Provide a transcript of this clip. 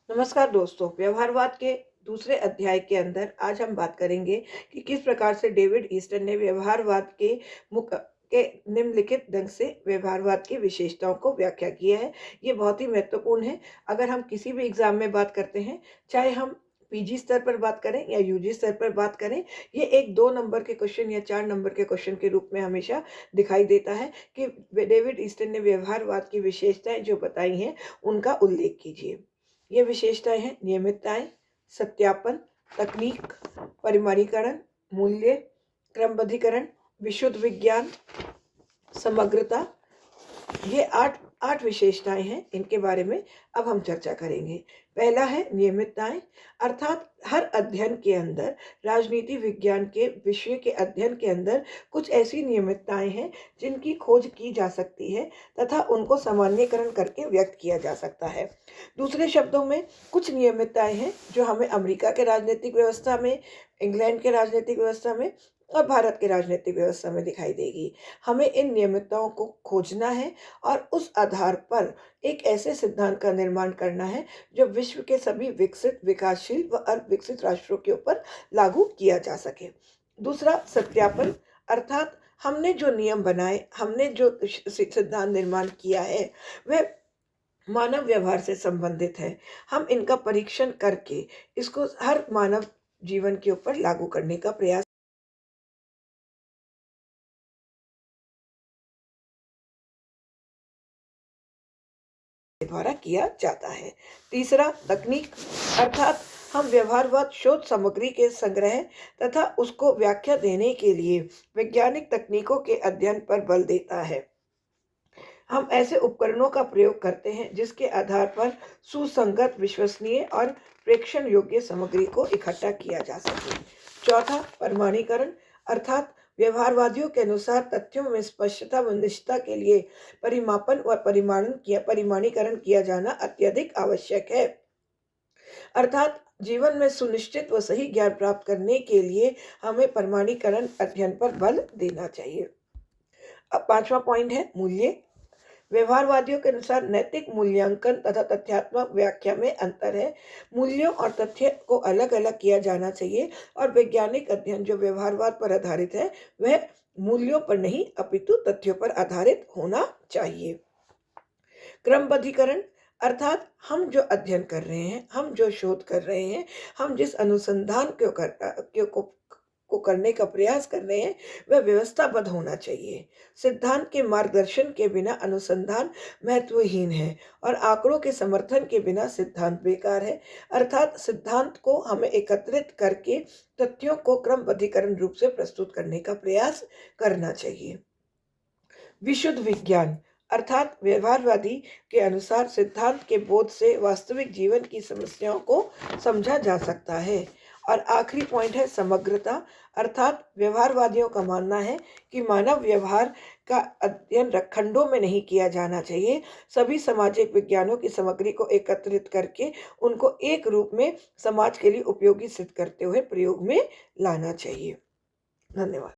नमस्कार दोस्तों, व्यवहारवाद के दूसरे अध्याय के अंदर आज हम बात करेंगे कि किस प्रकार से डेविड ईस्टन ने व्यवहारवाद के के निम्नलिखित ढंग से व्यवहारवाद की विशेषताओं को व्याख्या किया है। ये बहुत ही महत्वपूर्ण है। अगर हम किसी भी एग्जाम में बात करते हैं, चाहे हम पीजी स्तर पर बात करें या यूजी स्तर पर बात करें, ये एक 2 नंबर के क्वेश्चन या 4 नंबर के क्वेश्चन के रूप में हमेशा दिखाई देता है कि डेविड ईस्टन ने व्यवहारवाद की विशेषताएं जो बताई हैं, उनका उल्लेख कीजिए। ये विशेषताएं हैं नियमितताएं, सत्यापन, तकनीक, परिमाणीकरण, मूल्य, क्रमबद्धीकरण, विशुद्ध विज्ञान, समग्रता। ये आठ आठ विशेषताएं हैं। इनके बारे में अब हम चर्चा करेंगे। पहला है नियमितताएं, अर्थात हर अध्ययन के अंदर, राजनीति विज्ञान के विषय के अध्ययन के अंदर कुछ ऐसी नियमितताएं हैं जिनकी खोज की जा सकती है तथा उनको सामान्यकरण करके व्यक्त किया जा सकता है। दूसरे शब्दों में, कुछ नियमितताएं हैं जो हमें अमेरिका के राजनीतिक व्यवस्था में, इंग्लैंड के राजनीतिक व्यवस्था में और भारत के राजनीतिक व्यवस्था में दिखाई देगी। हमें इन नियमितताओं को खोजना है और उस आधार पर एक ऐसे सिद्धांत का निर्माण करना है जो विश्व के सभी विकसित, विकासशील व अविकसित राष्ट्रों के ऊपर लागू किया जा सके। दूसरा, सत्यापन, अर्थात हमने जो नियम बनाए, हमने जो सिद्धांत निर्माण किया है, वह मानव व्यवहार से संबंधित है। हम इनका परीक्षण करके इसको हर मानव जीवन के ऊपर लागू करने का प्रयास द्वारा किया जाता है। तीसरा, तकनीक, अर्थात हम व्यवहारवाद शोध सामग्री के संग्रह तथा उसको व्याख्या देने के लिए वैज्ञानिक तकनीकों के अध्ययन पर बल देता है। हम ऐसे उपकरणों का प्रयोग करते हैं जिसके आधार पर सुसंगत, विश्वसनीय और प्रेक्षण योग्य सामग्री को इकट्ठा किया जा सके। चौथा, प्रमाणीकरण, अर्थात व्यवहारवादियों के अनुसार तथ्यों में स्पष्टता व निष्ठता के लिए परिमापन व परिमाणीकरण किया जाना अत्यधिक आवश्यक है। अर्थात जीवन में सुनिश्चित व सही ज्ञान प्राप्त करने के लिए हमें प्रमाणीकरण अध्ययन पर बल देना चाहिए। अब पांचवा पॉइंट है मूल्य। व्यवहारवादियों के अनुसार नैतिक मूल्यांकन तथा तथ्यात्मक व्याख्या में अंतर है। मूल्यों और तथ्य को अलग अलग किया जाना चाहिए और वैज्ञानिक अध्ययन जो व्यवहारवाद पर आधारित है, वह मूल्यों पर नहीं अपितु तथ्यों पर आधारित होना चाहिए। क्रमबद्धीकरण, अर्थात हम जो अध्ययन कर रहे हैं, हम जो शोध कर रहे हैं, हम जिस अनुसंधान को करने का प्रयास कर रहे हैं, वह व्यवस्थाबद्ध होना चाहिए। सिद्धांत के मार्गदर्शन के बिना अनुसंधान महत्वहीन है और आंकड़ों के समर्थन के बिना सिद्धांत बेकार है। अर्थात सिद्धांत को हमें एकत्रित करके तथ्यों को क्रमबद्धीकरण रूप से प्रस्तुत करने का प्रयास करना चाहिए। विशुद्ध विज्ञान, अर्थात व्यवहारवादी के अनुसार सिद्धांत के बोध से वास्तविक जीवन की समस्याओं को समझा जा सकता है। और आखिरी पॉइंट है समग्रता, अर्थात व्यवहारवादियों का मानना है कि मानव व्यवहार का अध्ययन खंडों में नहीं किया जाना चाहिए। सभी सामाजिक विज्ञानों की सामग्री को एकत्रित करके उनको एक रूप में समाज के लिए उपयोगी सिद्ध करते हुए प्रयोग में लाना चाहिए। धन्यवाद।